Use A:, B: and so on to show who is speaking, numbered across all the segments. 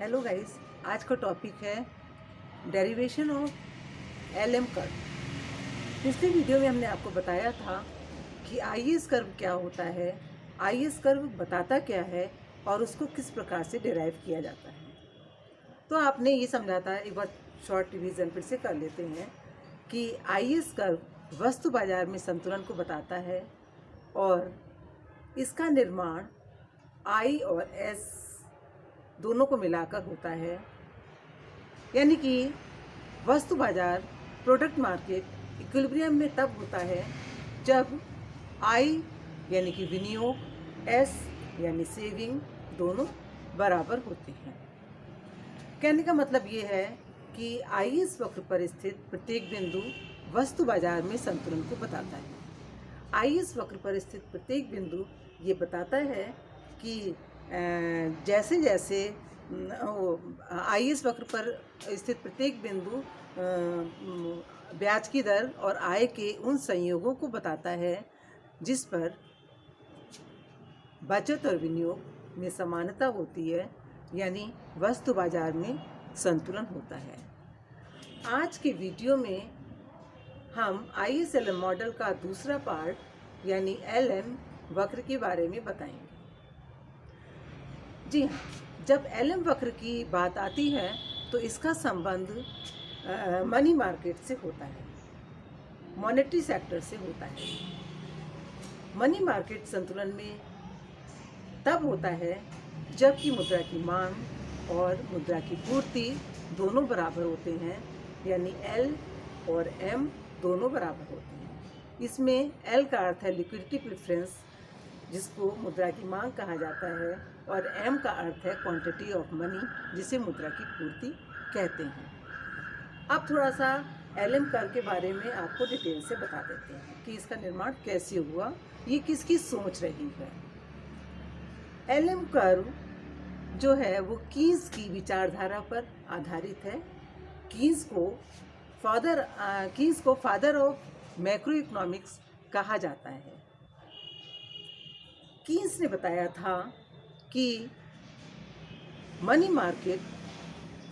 A: Hello guys, आज का topic है डेरिवेशन ऑफ एलएम कर्व। पिछले वीडियो में हमने आपको बताया था कि आईएस कर्व क्या होता है, आईएस कर्व बताता क्या है और उसको किस प्रकार से डिराइव किया जाता है। तो आपने ये समझा था, एक बार शॉर्ट रिवीजन फिर से कर लेते हैं कि आईएस कर्व वस्तु बाजार में संतुलन को बताता है और इसका निर्माण आई और एस दोनों को मिलाकर होता है। यानी कि वस्तु बाजार प्रोडक्ट मार्केट इक्विलिब्रियम में तब होता है जब आई यानी कि विनियोग, एस यानी सेविंग दोनों बराबर होते हैं। कहने का मतलब ये है कि आईएस वक्र पर स्थित प्रत्येक बिंदु वस्तु बाजार में संतुलन को बताता है। आईएस वक्र पर स्थित प्रत्येक बिंदु ये बताता है कि जैसे जैसे आईएस वक्र पर स्थित प्रत्येक बिंदु ब्याज की दर और आय के उन संयोगों को बताता है जिस पर बचत और विनियोग में समानता होती है, यानी वस्तु बाजार में संतुलन होता है। आज के वीडियो में हम आईएसएलएम मॉडल का दूसरा पार्ट यानी एलएम वक्र के बारे में बताएंगे। जी हाँ, जब एलएम वक्र की बात आती है तो इसका संबंध मनी मार्केट से होता है, मॉनेटरी सेक्टर से होता है। मनी मार्केट संतुलन में तब होता है जबकि मुद्रा की मांग और मुद्रा की पूर्ति दोनों बराबर होते हैं, यानी एल और एम दोनों बराबर होते हैं। इसमें एल का अर्थ है लिक्विडिटी प्रेफरेंस, जिसको मुद्रा की मांग कहा जाता है, और एम का अर्थ है क्वांटिटी ऑफ मनी, जिसे मुद्रा की पूर्ति कहते हैं। अब थोड़ा सा एलएम कर्व के बारे में आपको डिटेल से बता देते हैं कि इसका निर्माण कैसे हुआ, ये किसकी सोच रही है। एलएम कर्व जो है वो कीन्स की विचारधारा पर आधारित है। कीन्स को फादर ऑफ मैक्रो इकोनॉमिक्स कहा जाता है। कीन्स ने बताया था कि मनी मार्केट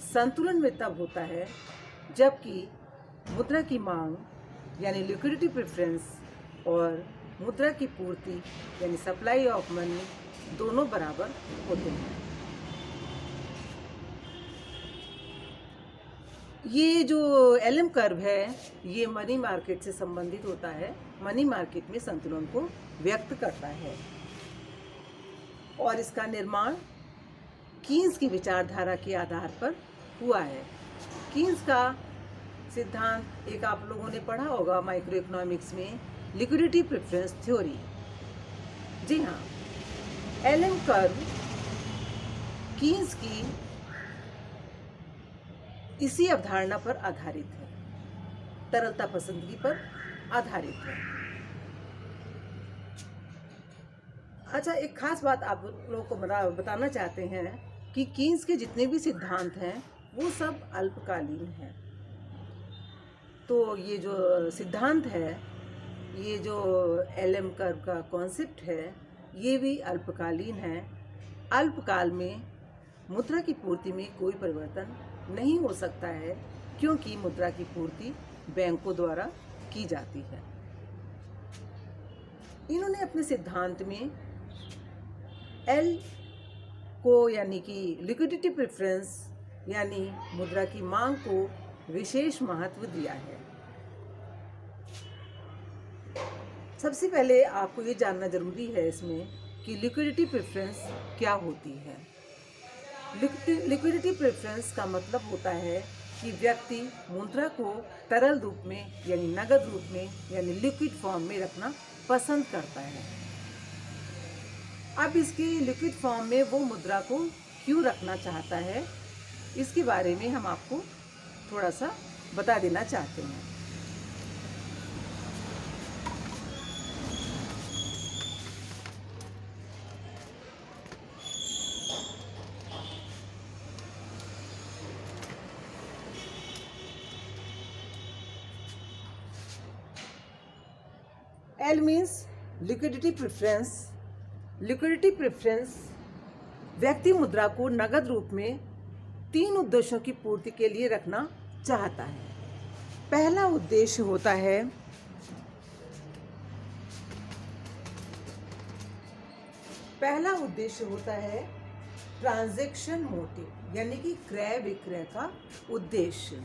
A: संतुलन में तब होता है जबकि मुद्रा की मांग यानी लिक्विडिटी प्रेफरेंस और मुद्रा की पूर्ति यानी सप्लाई ऑफ मनी दोनों बराबर होते हैं। ये जो एलएम कर्व है ये मनी मार्केट से संबंधित होता है, मनी मार्केट में संतुलन को व्यक्त करता है और इसका निर्माण कीन्स की विचारधारा के आधार पर हुआ है। कीन्स का सिद्धांत एक आप लोगों ने पढ़ा होगा माइक्रो इकोनॉमिक्स में, लिक्विडिटी प्रेफरेंस थ्योरी। जी हाँ, एलएम कर्व कीन्स की इसी अवधारणा पर आधारित है, तरलता पसंदगी पर आधारित है। अच्छा, एक खास बात आप लोगों को बताना चाहते हैं कि कीन्स के जितने भी सिद्धांत हैं वो सब अल्पकालीन हैं। तो ये जो सिद्धांत है, ये जो एलएम कर्व का कॉन्सेप्ट है, ये भी अल्पकालीन है। अल्पकाल में मुद्रा की पूर्ति में कोई परिवर्तन नहीं हो सकता है क्योंकि मुद्रा की पूर्ति बैंकों द्वारा की जाती है। इन्होंने अपने सिद्धांत में एल को यानी कि लिक्विडिटी प्रेफरेंस यानी मुद्रा की मांग को विशेष महत्व दिया है। सबसे पहले आपको ये जानना जरूरी है इसमें कि लिक्विडिटी प्रेफरेंस क्या होती है। लिक्विडिटी प्रेफरेंस का मतलब होता है कि व्यक्ति मुद्रा को तरल रूप में यानी नगद रूप में यानी लिक्विड फॉर्म में रखना पसंद करता है। अब इसकी लिक्विड फॉर्म में वो मुद्रा को क्यों रखना चाहता है, इसके बारे में हम आपको थोड़ा सा बता देना चाहते हैं। L means liquidity preference. Liquidity preference व्यक्ति मुद्रा को नगद रूप में 3 उद्देश्यों की पूर्ति के लिए रखना चाहता है। पहला उद्देश्य होता है ट्रांजैक्शन मोटिव, यानी कि क्रय विक्रय का उद्देश्य।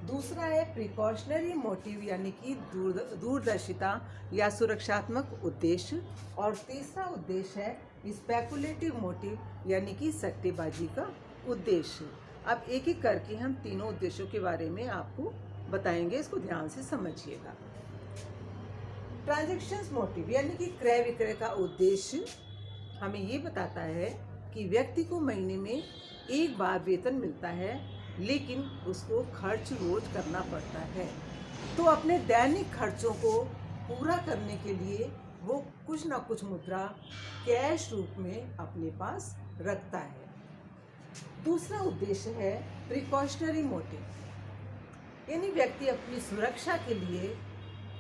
A: दूसरा है प्रिकॉशनरी मोटिव, यानी कि दूरदर्शिता या सुरक्षात्मक उद्देश्य। और तीसरा उद्देश्य है स्पेकुलेटिव मोटिव, यानी कि सट्टेबाजी का उद्देश्य। अब एक एक करके हम तीनों उद्देश्यों के बारे में आपको बताएंगे, इसको ध्यान से समझिएगा। ट्रांजैक्शंस मोटिव यानी कि क्रय विक्रय का उद्देश्य हमें ये बताता है कि व्यक्ति को महीने में एक बार वेतन मिलता है, लेकिन उसको खर्च रोज करना पड़ता है। तो अपने दैनिक खर्चों को पूरा करने के लिए वो कुछ ना कुछ मुद्रा कैश रूप में अपने पास रखता है। दूसरा उद्देश्य है प्रिकॉशनरी मोटिव, यानी व्यक्ति अपनी सुरक्षा के लिए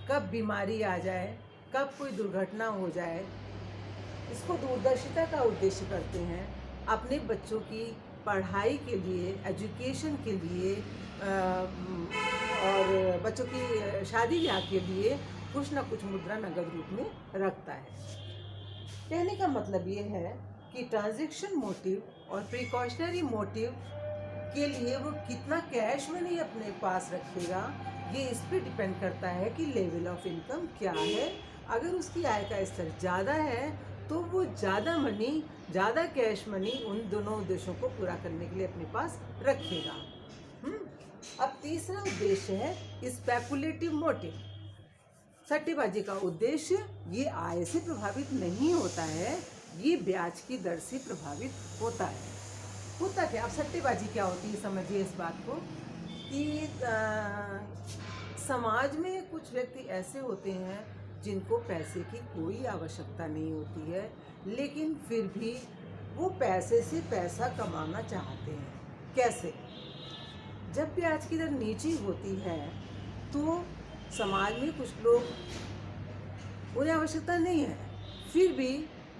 A: कब बीमारी आ जाए, कब कोई दुर्घटना हो जाए, इसको दूरदर्शिता का उद्देश्य करते हैं। अपने बच्चों की पढ़ाई के लिए, एजुकेशन के लिए और बच्चों की शादी ब्याह के लिए कुछ ना कुछ मुद्रा नगद रूप में रखता है। कहने का मतलब ये है कि ट्रांजैक्शन मोटिव और प्रिकॉशनरी मोटिव के लिए वो कितना कैश मनी अपने पास रखेगा, ये इस पे डिपेंड करता है कि लेवल ऑफ इनकम क्या है। अगर उसकी आय का स्तर ज़्यादा है तो वो ज़्यादा कैश मनी उन दोनों उद्देश्यों को पूरा करने के लिए अपने पास रखेगा। अब तीसरा उद्देश्य है स्पेकुलेटिव मोटिव। सट्टेबाजी का उद्देश्य ये आय से प्रभावित नहीं होता है, ये ब्याज की दर से प्रभावित होता है। होता क्या, अब सट्टेबाजी क्या होती है समझिए इस बात को कि समाज में कुछ व्यक्ति ऐसे होते हैं जिनको पैसे की कोई आवश्यकता नहीं होती है, लेकिन फिर भी वो पैसे से पैसा कमाना चाहते हैं। कैसे? जब ब्याज की दर नीची होती है तो समाज में कुछ लोग, उन्हें आवश्यकता नहीं है, फिर भी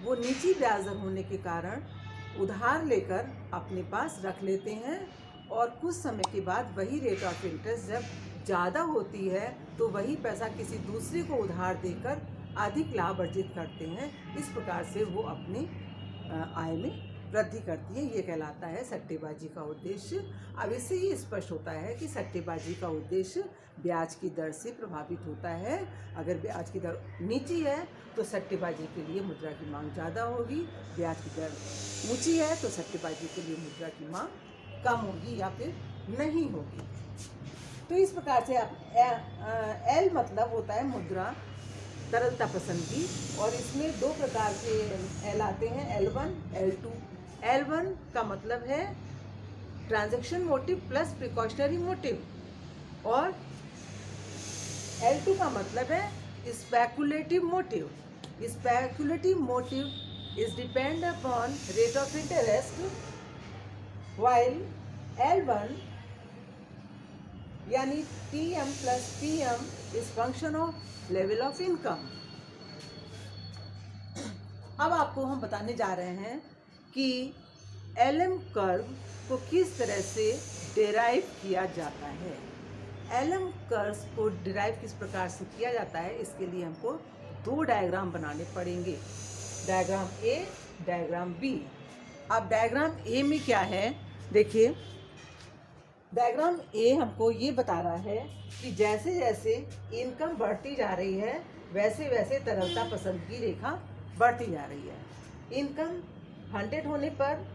A: वो नीची ब्याज दर होने के कारण उधार लेकर अपने पास रख लेते हैं, और कुछ समय के बाद वही रेट ऑफ इंटरेस्ट जब ज़्यादा होती है तो वही पैसा किसी दूसरे को उधार देकर अधिक लाभ अर्जित करते हैं। इस प्रकार से वो अपनी आय में वृद्धि करती है। ये कहलाता है सट्टेबाजी का उद्देश्य। अब इससे ये स्पष्ट होता है कि सट्टेबाजी का उद्देश्य ब्याज की दर से प्रभावित होता है। अगर ब्याज की दर नीची है तो सट्टेबाजी के लिए मुद्रा की मांग ज़्यादा होगी, ब्याज की दर ऊंची है तो सट्टेबाजी के लिए मुद्रा की मांग कम होगी या फिर नहीं होगी। तो इस प्रकार से एल मतलब होता है मुद्रा तरलता पसंद की, और इसमें दो प्रकार के एल आते हैं, L1, L2। L1 का मतलब है transaction motive plus precautionary motive, और L2 का मतलब है speculative motive. Speculative motive is depend upon rate of interest, while L1 यानी TM plus PM is function of level of income. अब आपको हम बताने जा रहे हैं कि LM कर्व को किस तरह से डेराइव किया जाता है। LM कर्व को डिराइव किस प्रकार से किया जाता है, इसके लिए हमको दो डायग्राम बनाने पड़ेंगे, डायग्राम A, डायग्राम B। अब डायग्राम A में क्या है, देखिए डायग्राम ए हमको ये बता रहा है कि जैसे जैसे इनकम बढ़ती जा रही है वैसे वैसे तरलता पसंद की रेखा बढ़ती जा रही है। इनकम 100 होने पर,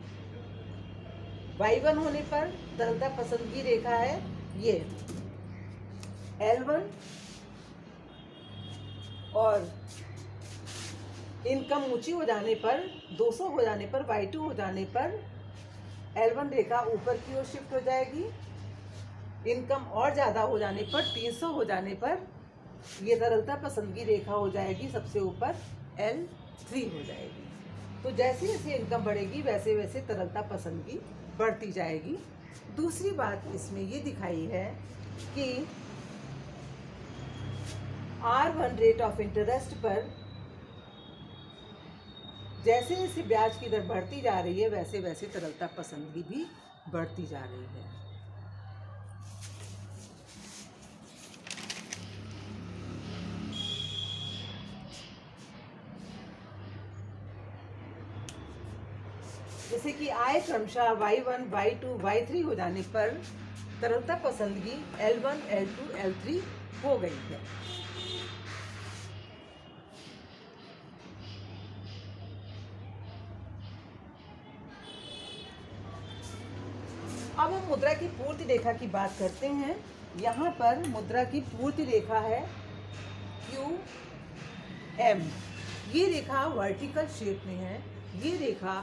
A: Y1 होने पर तरलता पसंद की रेखा है ये L1, और इनकम ऊंची हो जाने पर 200 हो जाने पर, Y2 हो जाने पर L1 रेखा ऊपर की ओर शिफ्ट हो जाएगी। इनकम और ज़्यादा हो जाने पर 300 हो जाने पर ये तरलता पसंद की रेखा हो जाएगी सबसे ऊपर, L3 हो जाएगी। तो जैसे जैसे इनकम बढ़ेगी वैसे वैसे तरलता पसंद की बढ़ती जाएगी। दूसरी बात इसमें ये दिखाई है कि R1 रेट ऑफ इंटरेस्ट पर जैसे जैसे ब्याज की दर बढ़ती जा रही है वैसे वैसे तरलता पसंदगी भी बढ़ती जा रही है। जैसे कि आय क्रमशः Y1, Y2, Y3 हो जाने पर तरलता पसंदगी L1, L2, L3 हो गई है। अब हम मुद्रा की पूर्ति रेखा की बात करते हैं। यहाँ पर मुद्रा की पूर्ति रेखा है QM। ये रेखा वर्टिकल शेप में है। ये रेखा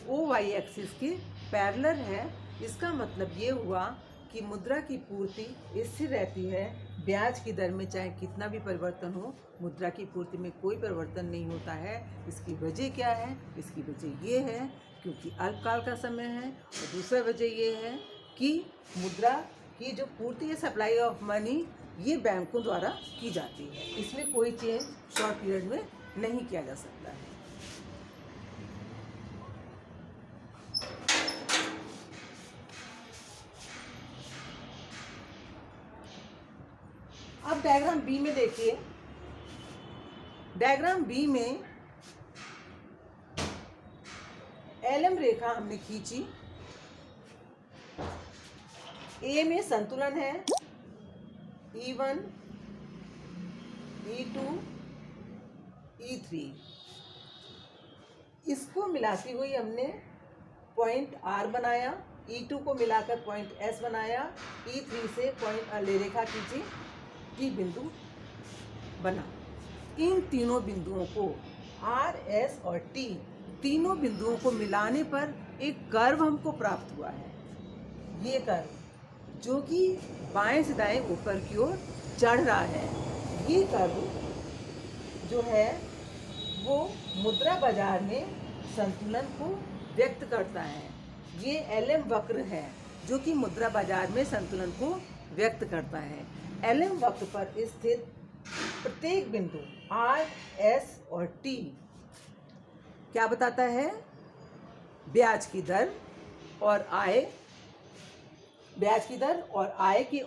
A: OY एक्सिस के पैरेलल है। इसका मतलब ये हुआ कि मुद्रा की पूर्ति स्थिर रहती है। ब्याज की दर में चाहे कितना भी परिवर्तन हो, मुद्रा की पूर्ति में कोई परिवर्तन नहीं होता है। इसकी वजह क्या है? इसकी वजह ये है क्योंकि अल्पकाल का समय है, और दूसरा वजह ये है कि मुद्रा की जो पूर्ति है, सप्लाई ऑफ मनी, ये बैंकों द्वारा की जाती है। इसमें कोई चेंज शॉर्ट पीरियड में नहीं किया जा सकता है। अब डायग्राम बी में देखिए। डायग्राम बी में एलएम रेखा हमने खींची। ए में संतुलन है, E1, E2, E3। इसको मिलाती हुई हमने पॉइंट R बनाया, E2 को मिलाकर पॉइंट S बनाया, E3 से पॉइंट रेखा खींची, T बिंदु बना। इन तीनों बिंदुओं को R, S और T, तीनों बिंदुओं को मिलाने पर एक कर्व हमको प्राप्त हुआ है। ये कर्व जो कि बाएं से दाएं ऊपर की ओर चढ़ रहा है। ये कर्व जो है वो मुद्रा बाजार में संतुलन को व्यक्त करता है। ये एलएम वक्र है जो कि मुद्रा बाजार में संतुलन को व्यक्त करता है। एलएम वक्र पर स्थित प्रत्येक बिंदु R, S और T क्या बताता है? ब्याज की दर और आय, ब्याज की दर और आय के